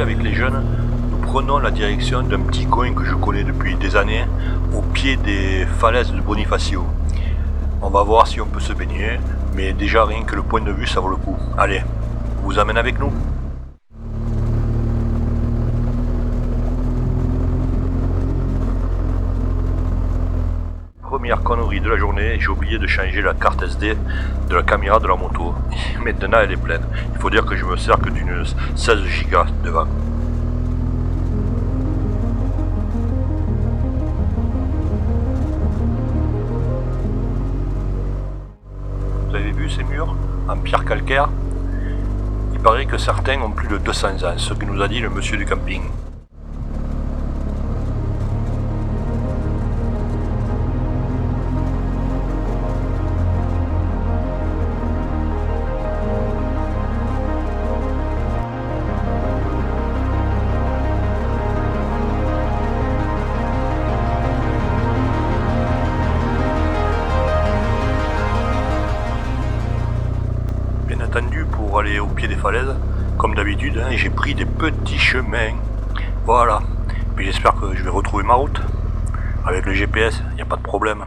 Aujourd'hui, avec les jeunes, nous prenons la direction d'un petit coin que je connais depuis des années, au pied des falaises de Bonifacio. On va voir si on peut se baigner, mais déjà rien que le point de vue, ça vaut le coup. Allez, je vous amène avec nous. Première connerie de la journée, j'ai oublié de changer la carte SD de la caméra de la moto. Maintenant elle est pleine. Il faut dire que je me sers que d'une 16 Go devant. Vous avez vu ces murs en pierre calcaire? Il paraît que certains ont plus de 200 ans, ce que nous a dit le monsieur du camping. Pour aller au pied des falaises, comme d'habitude, j'ai pris des petits chemins. Voilà. Puis j'espère que je vais retrouver ma route. Avec le GPS, il n'y a pas de problème.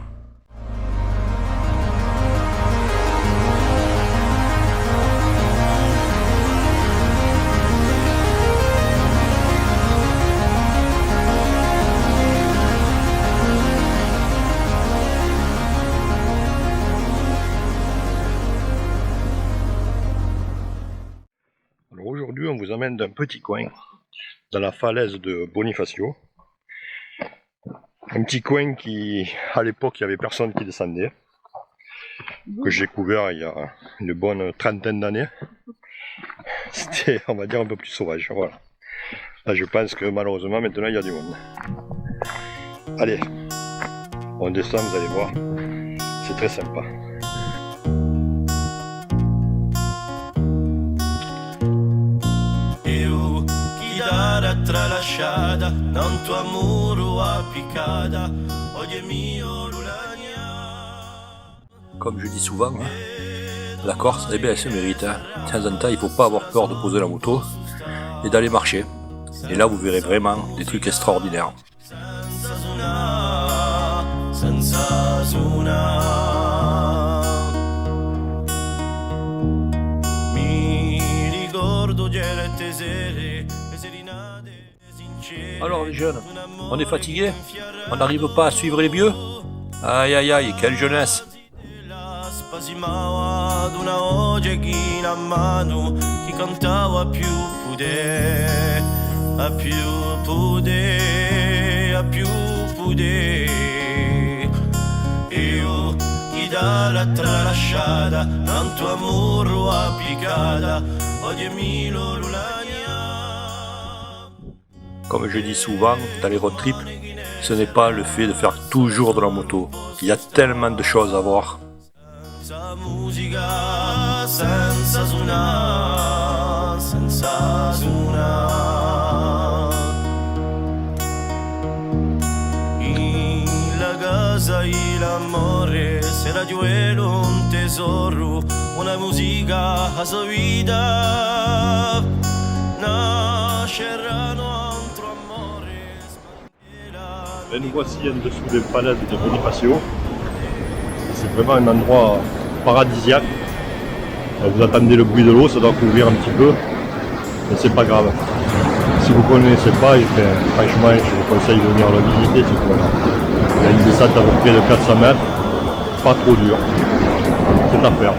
Alors aujourd'hui, on vous emmène d'un petit coin, dans la falaise de Bonifacio. Un petit coin qui, à l'époque, il n'y avait personne qui descendait, que j'ai découvert il y a une bonne trentaine d'années. C'était, on va dire, un peu plus sauvage, voilà. Là, je pense que malheureusement, maintenant, il y a du monde. Allez, on descend, vous allez voir, c'est très sympa. Comme je dis souvent, la Corse, eh bien, elle se mérite. De temps en temps, il ne faut pas avoir peur de poser la moto et d'aller marcher. Et là, vous verrez vraiment des trucs extraordinaires. Alors les jeunes, on est fatigués? On n'arrive pas à suivre les vieux? Aïe aïe aïe, quelle jeunesse! Comme je dis souvent, dans les road trips, ce n'est pas le fait de faire toujours de la moto. Il y a tellement de choses à voir. Et nous voici en dessous des falaises de Bonifacio. C'est vraiment un endroit paradisiaque. Vous attendez le bruit de l'eau, ça doit couvrir un petit peu, mais c'est pas grave. Si vous ne connaissez pas, franchement, je vous conseille de venir le visiter. Il y a une descente à peu près de 400 mètres, pas trop dur. C'est à faire.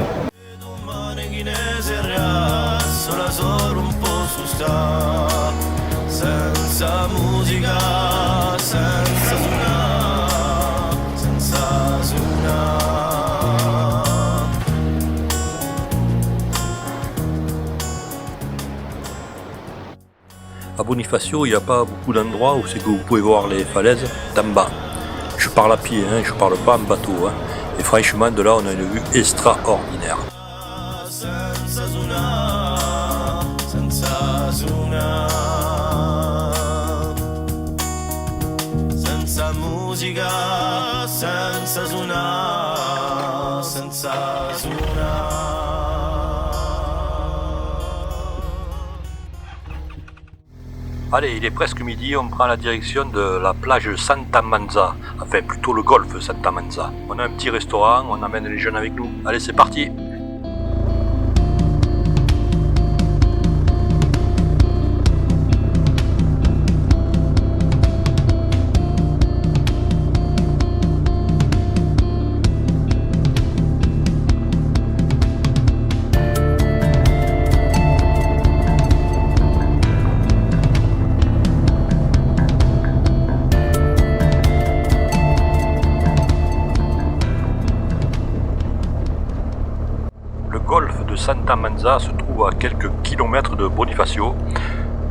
À Bonifacio, il n'y a pas beaucoup d'endroits où c'est que vous pouvez voir les falaises d'en bas. Je parle à pied, je parle pas en bateau. Et franchement, de là, on a une vue extraordinaire. Allez, il est presque midi, on prend la direction de la plage Santa Manza, enfin plutôt le golfe Santa Manza. On a un petit restaurant, on amène les jeunes avec nous. Allez, c'est parti! Le golfe de Santa Manza se trouve à quelques kilomètres de Bonifacio.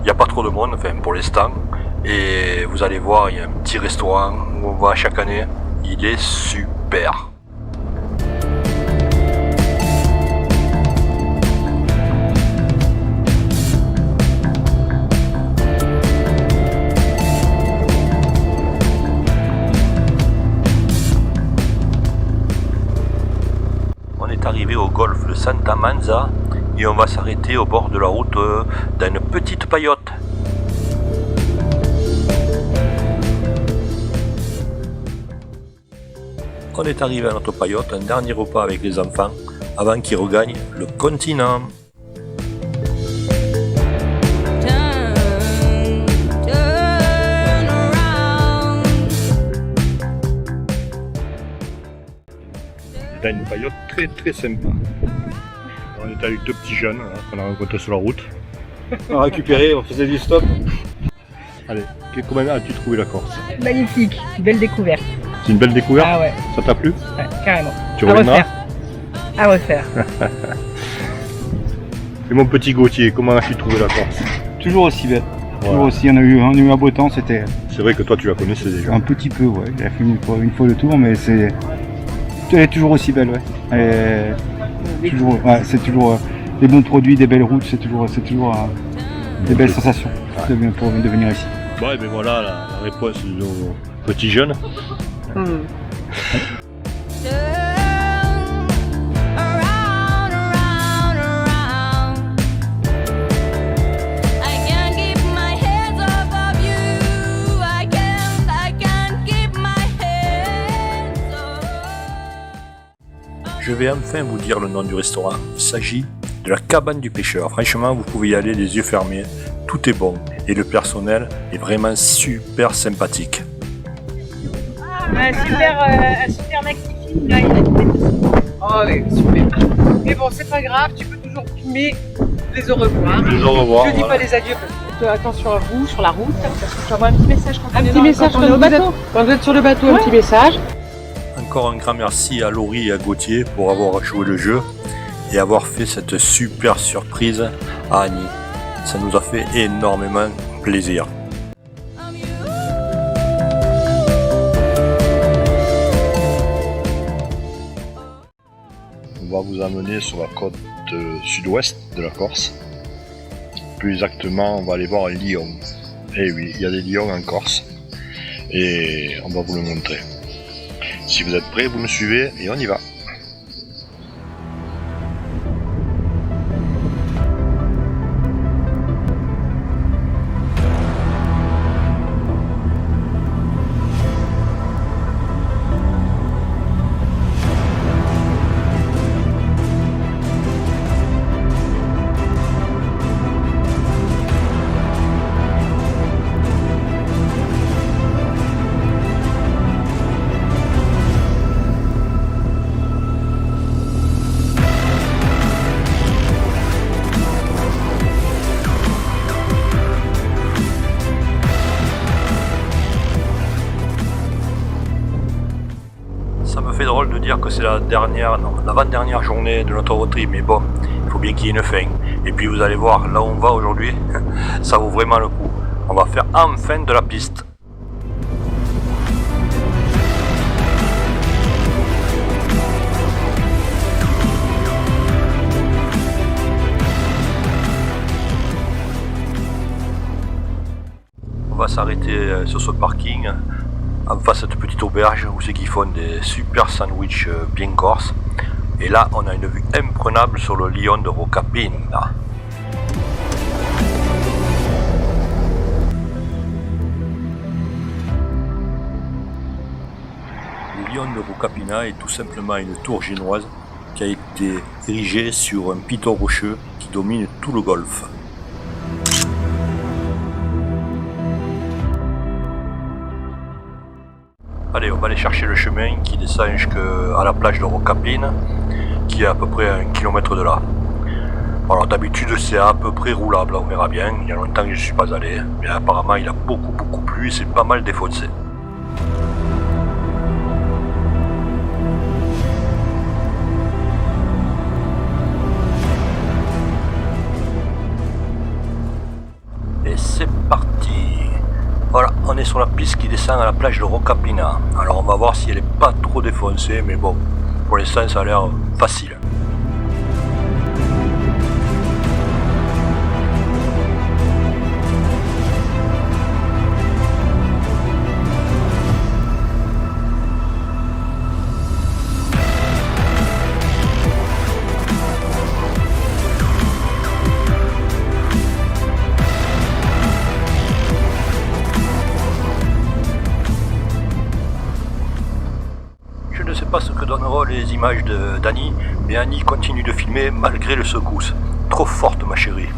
Il n'y a pas trop de monde, enfin pour l'instant. Et vous allez voir, il y a un petit restaurant où on va chaque année. Il est super. On est arrivé au golfe de Santa Manza et on va s'arrêter au bord de la route dans une petite paillote. On est arrivé à notre paillote, un dernier repas avec les enfants avant qu'ils regagnent le continent. Dans une paillote très très sympa. On est avec deux petits jeunes qu'on a rencontrés sur la route. On a récupéré, on faisait du stop. Allez, comment as-tu trouvé la Corse? Magnifique, belle découverte. C'est une belle découverte? Ah ouais, Ça t'a plu? ouais, carrément. Tu À reviendras? refaire. À refaire. Et mon petit Gauthier, comment as-tu trouvé la Corse? Toujours aussi belle. Toujours Voilà. aussi, on a eu un beau temps, c'était C'est vrai que toi tu la connaissais déjà. un petit peu, ouais. Il a fait une fois le tour, mais elle est toujours aussi belle, ouais. Elle est toujours, ouais, c'est toujours des bons produits, des belles routes, c'est toujours des belles sensations de venir ici. Bon, et ben voilà la réponse de nos petits jeunes. Je vais enfin vous dire le nom du restaurant. Il s'agit de la cabane du pêcheur. Franchement, vous pouvez y aller les yeux fermés. Tout est bon et le personnel est vraiment super sympathique. Un super maxi-film là, il a été. Oh ouais, super. Mais bon, c'est pas grave, tu peux toujours filmer les au revoir. Les au revoir. Je dis voilà. pas les adieux parce que attention à vous sur la route. Parce que Je t'envoie un petit message quand on un est petit dans- message quand quand on est au vous bateau. êtes, quand vous êtes sur le bateau, un petit message. Encore un grand merci à Laurie et à Gauthier pour avoir joué le jeu et avoir fait cette super surprise à Annie. Ça nous a fait énormément plaisir. On va vous amener sur la côte sud-ouest de la Corse. Plus exactement, on va aller voir un lion. Eh oui, il y a des lions en Corse. Et on va vous le montrer. Si vous êtes prêts, vous me suivez et on y va. Ça me fait drôle de dire que c'est l'avant-dernière journée de notre road trip, mais bon, il faut bien qu'il y ait une fin. Et puis vous allez voir, là où on va aujourd'hui, ça vaut vraiment le coup. On va faire enfin de la piste. On va s'arrêter sur ce parking, en face de cette petite auberge où c'est qu'ils font des super sandwichs bien corses. Et là, on a une vue imprenable sur le lion de Rocapina. Le lion de Rocapina est tout simplement une tour génoise qui a été érigée sur un piton rocheux qui domine tout le golfe. Allez, on va aller chercher le chemin qui descend jusqu'à la plage de Rocapina, qui est à peu près à 1 km de là. Alors d'habitude c'est à peu près roulable, on verra bien, il y a longtemps que je ne suis pas allé, mais apparemment il a beaucoup plu et c'est pas mal défoncé. Et c'est parti. Voilà, on est sur la piste qui descend à la plage de Rocapina. Alors on va voir si elle est pas trop défoncée, mais bon, pour l'instant ça a l'air facile. Je ne sais pas ce que donneront les images d'Annie, mais Annie continue de filmer malgré le secousse. Trop forte ma chérie.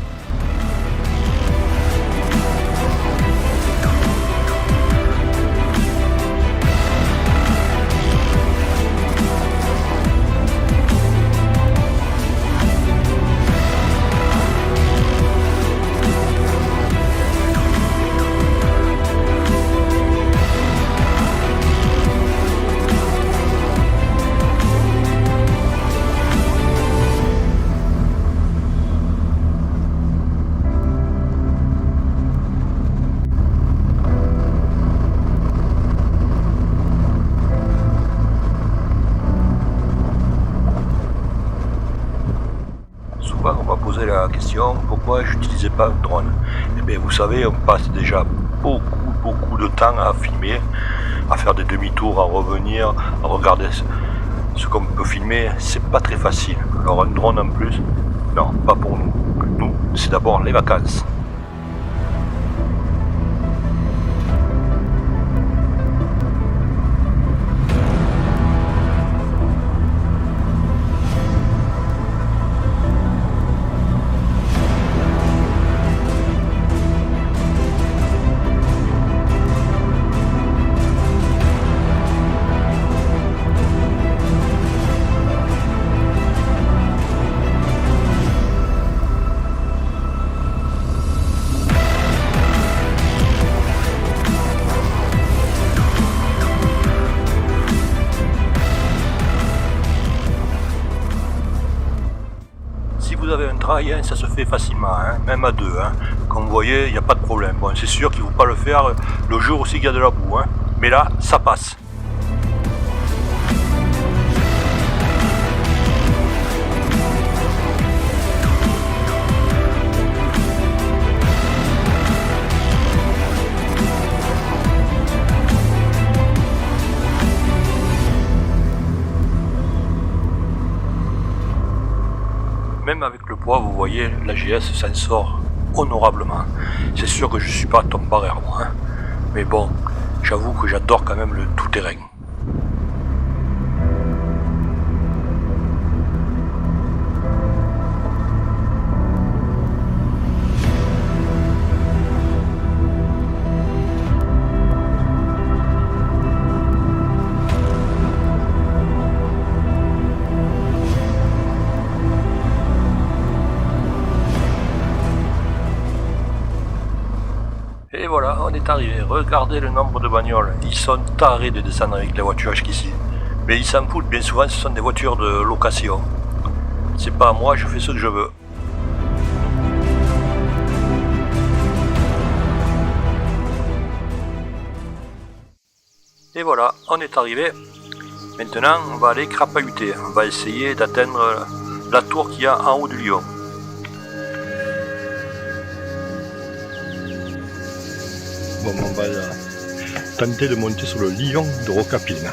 On m'a posé la question pourquoi j'utilisais pas un drone. Eh bien vous savez, on passe déjà beaucoup de temps à filmer, à faire des demi-tours, à revenir, à regarder ce qu'on peut filmer, c'est pas très facile. Alors un drone en plus, non, pas pour nous. Nous, c'est d'abord les vacances. Si vous avez un trail, hein, ça se fait facilement, hein, même à deux. Hein. Comme vous voyez, il n'y a pas de problème. Bon, c'est sûr qu'il ne faut pas le faire le jour aussi qu'il y a de la boue. Hein. Mais là, ça passe. Même avec le poids, vous voyez, la GS s'en sort honorablement. C'est sûr que je ne suis pas Tom Barrère, moi. Hein. Mais bon, j'avoue que j'adore quand même le tout-terrain. Et voilà, on est arrivé. Regardez le nombre de bagnoles. Ils sont tarés de descendre avec les voitures jusqu'ici. Mais ils s'en foutent, bien souvent ce sont des voitures de location. C'est pas à moi, je fais ce que je veux. Et voilà, on est arrivé. Maintenant, on va aller crapahuter. On va essayer d'atteindre la tour qu'il y a en haut du lion. Bon, on va tenter de monter sur le lion de Rocapina.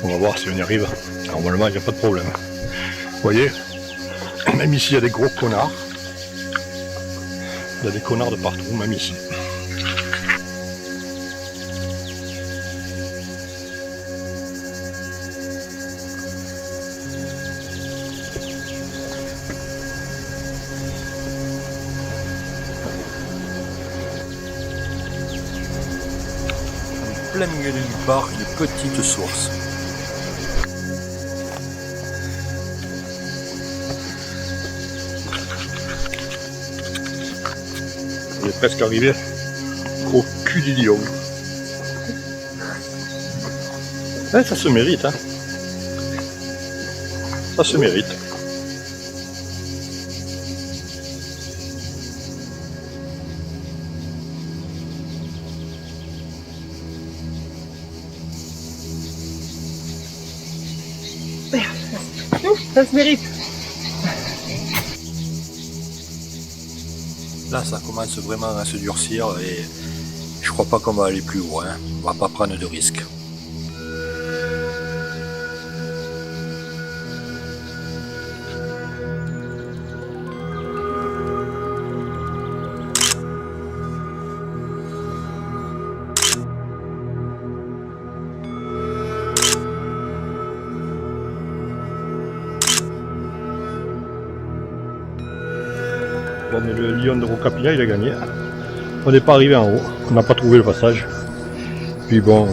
On va voir si on y arrive. Normalement, il n'y a pas de problème. Vous voyez, même ici, il y a des gros connards. Il y a des connards de partout, même ici. plein milieu de nulle part, une petite source. On est presque arrivé au cul du lion. Ouais, ça se mérite, hein. Ça se mérite. Ça se mérite. Là, ça commence vraiment à se durcir et je crois pas qu'on va aller plus loin. On va pas prendre de risques. Bon, mais le lion de Rocapilla, il a gagné. On n'est pas arrivé en haut, on n'a pas trouvé le passage. Puis bon,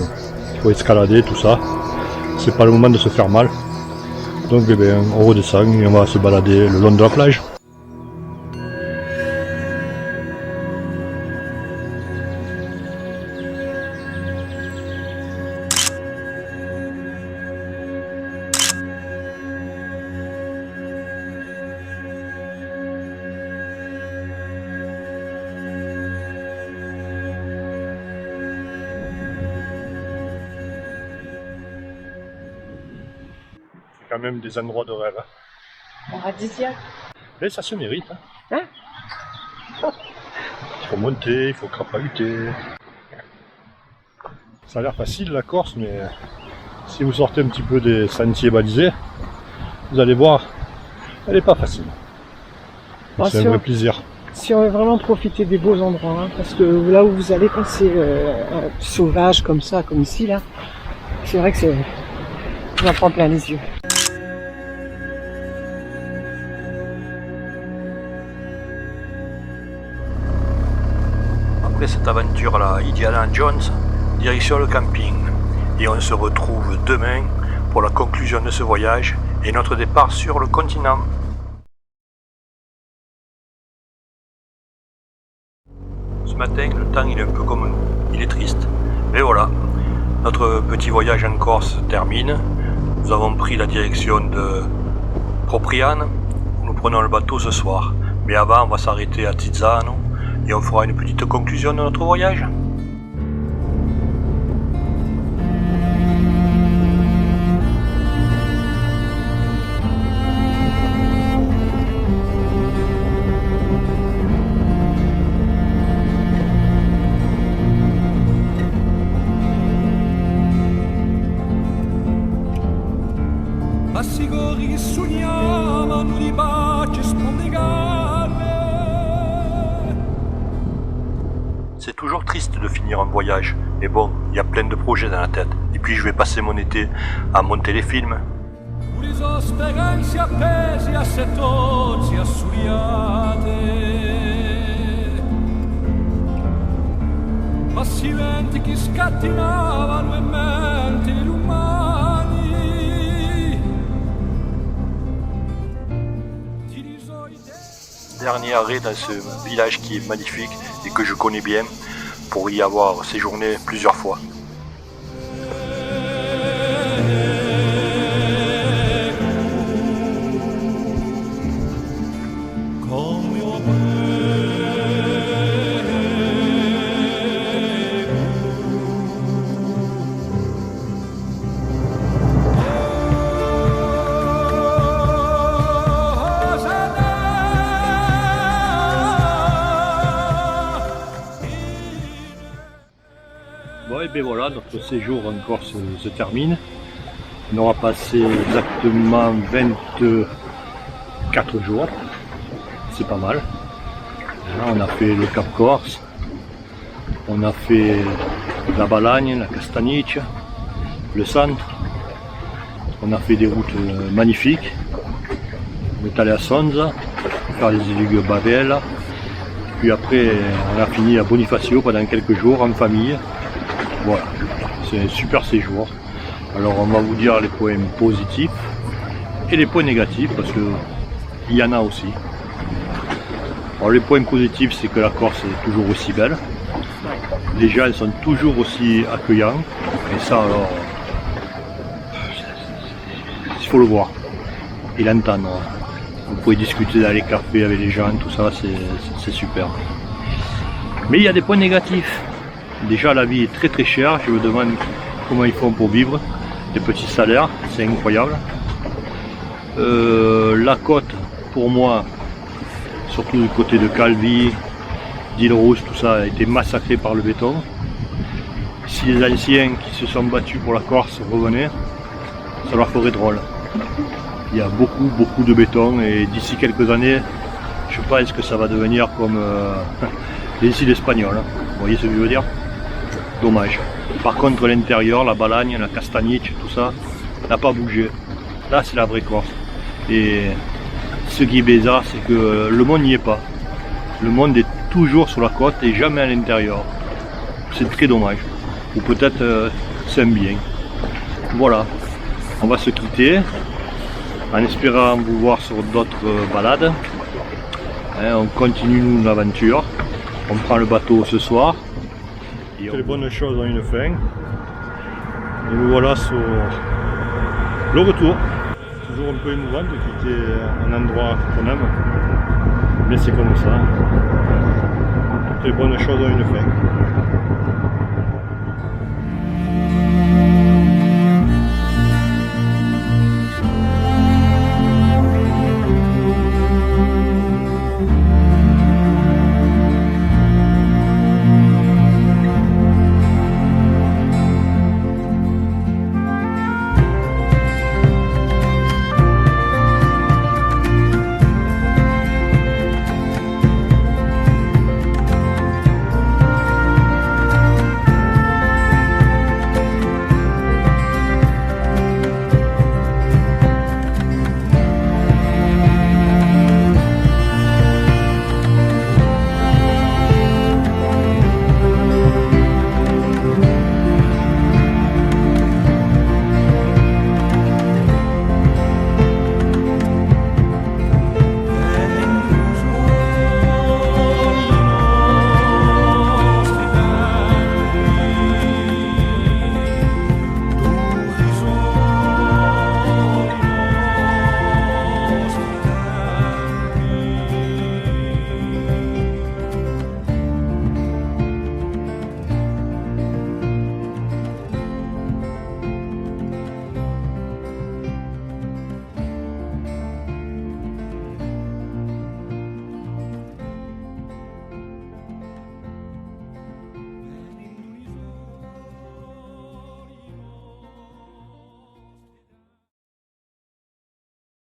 il faut escalader, tout ça. C'est pas le moment de se faire mal. Donc eh bien, on redescend et on va se balader le long de la plage. Quand même des endroits de rêve. Paradisiaque. Mais ça se mérite. Hein? Il faut monter, il faut crapahuter. Ça a l'air facile la Corse, mais si vous sortez un petit peu des sentiers balisés, vous allez voir, elle n'est pas facile. C'est un vrai plaisir. Si on veut vraiment profiter des beaux endroits, hein, parce que là où vous allez, quand c'est sauvage comme ça, comme ici, là, c'est vrai que on en prend plein les yeux. Après cette aventure à la Indiana Jones, direction le camping. Et on se retrouve demain pour la conclusion de ce voyage et notre départ sur le continent. Ce matin, le temps il est un peu comme nous, il est triste. Mais voilà, notre petit voyage en Corse se termine. Nous avons pris la direction de Propriane. Nous prenons le bateau ce soir. Mais avant, on va s'arrêter à Tizzano et on fera une petite conclusion de notre voyage. C'est toujours triste de finir un voyage, mais bon, il y a plein de projets dans la tête. Et puis je vais passer mon été à monter les films. Dernier arrêt dans ce village qui est magnifique et que je connais bien pour y avoir séjourné plusieurs fois. Bon, et bien voilà, notre séjour en Corse se termine. On aura passé exactement 24 jours. C'est pas mal. Là, on a fait le Cap Corse. On a fait la Balagne, la Castaniche, le centre. On a fait des routes magnifiques. On est allé à Sonza, faire les îles Bavella. Puis après, on a fini à Bonifacio pendant quelques jours en famille. Voilà, C'est un super séjour. Alors on va vous dire les points positifs et les points négatifs parce que il y en a aussi. Alors les points positifs, c'est que la Corse est toujours aussi belle. Les gens sont toujours aussi accueillants. Et ça alors, il faut le voir et l'entendre. Vous pouvez discuter dans les cafés avec les gens, tout ça, c'est super. Mais il y a des points négatifs. Déjà la vie est très très chère, je me demande comment ils font pour vivre. Des petits salaires, c'est incroyable. La côte, pour moi, surtout du côté de Calvi, d'Île Rousse, tout ça a été massacré par le béton. Si les anciens qui se sont battus pour la Corse revenaient, ça leur ferait drôle. Il y a beaucoup de béton et d'ici quelques années, je pense que ça va devenir comme les îles espagnoles. Vous voyez ce que je veux dire? Dommage. Par contre l'intérieur, la Balagne, la Castagnic, tout ça, n'a pas bougé. Là c'est la vraie Corse. Et ce qui est bizarre, c'est que le monde n'y est pas. Le monde est toujours sur la côte et jamais à l'intérieur. C'est très dommage. Ou peut-être c'est un bien. Voilà. On va se quitter en espérant vous voir sur d'autres balades. Hein, on continue nous l'aventure. On prend le bateau ce soir. Et les bonnes choses ont une fin. Et nous voilà sur le retour. Toujours un peu émouvant de quitter un endroit qu'on aime. Mais c'est comme ça. Toutes les bonnes choses ont une fin.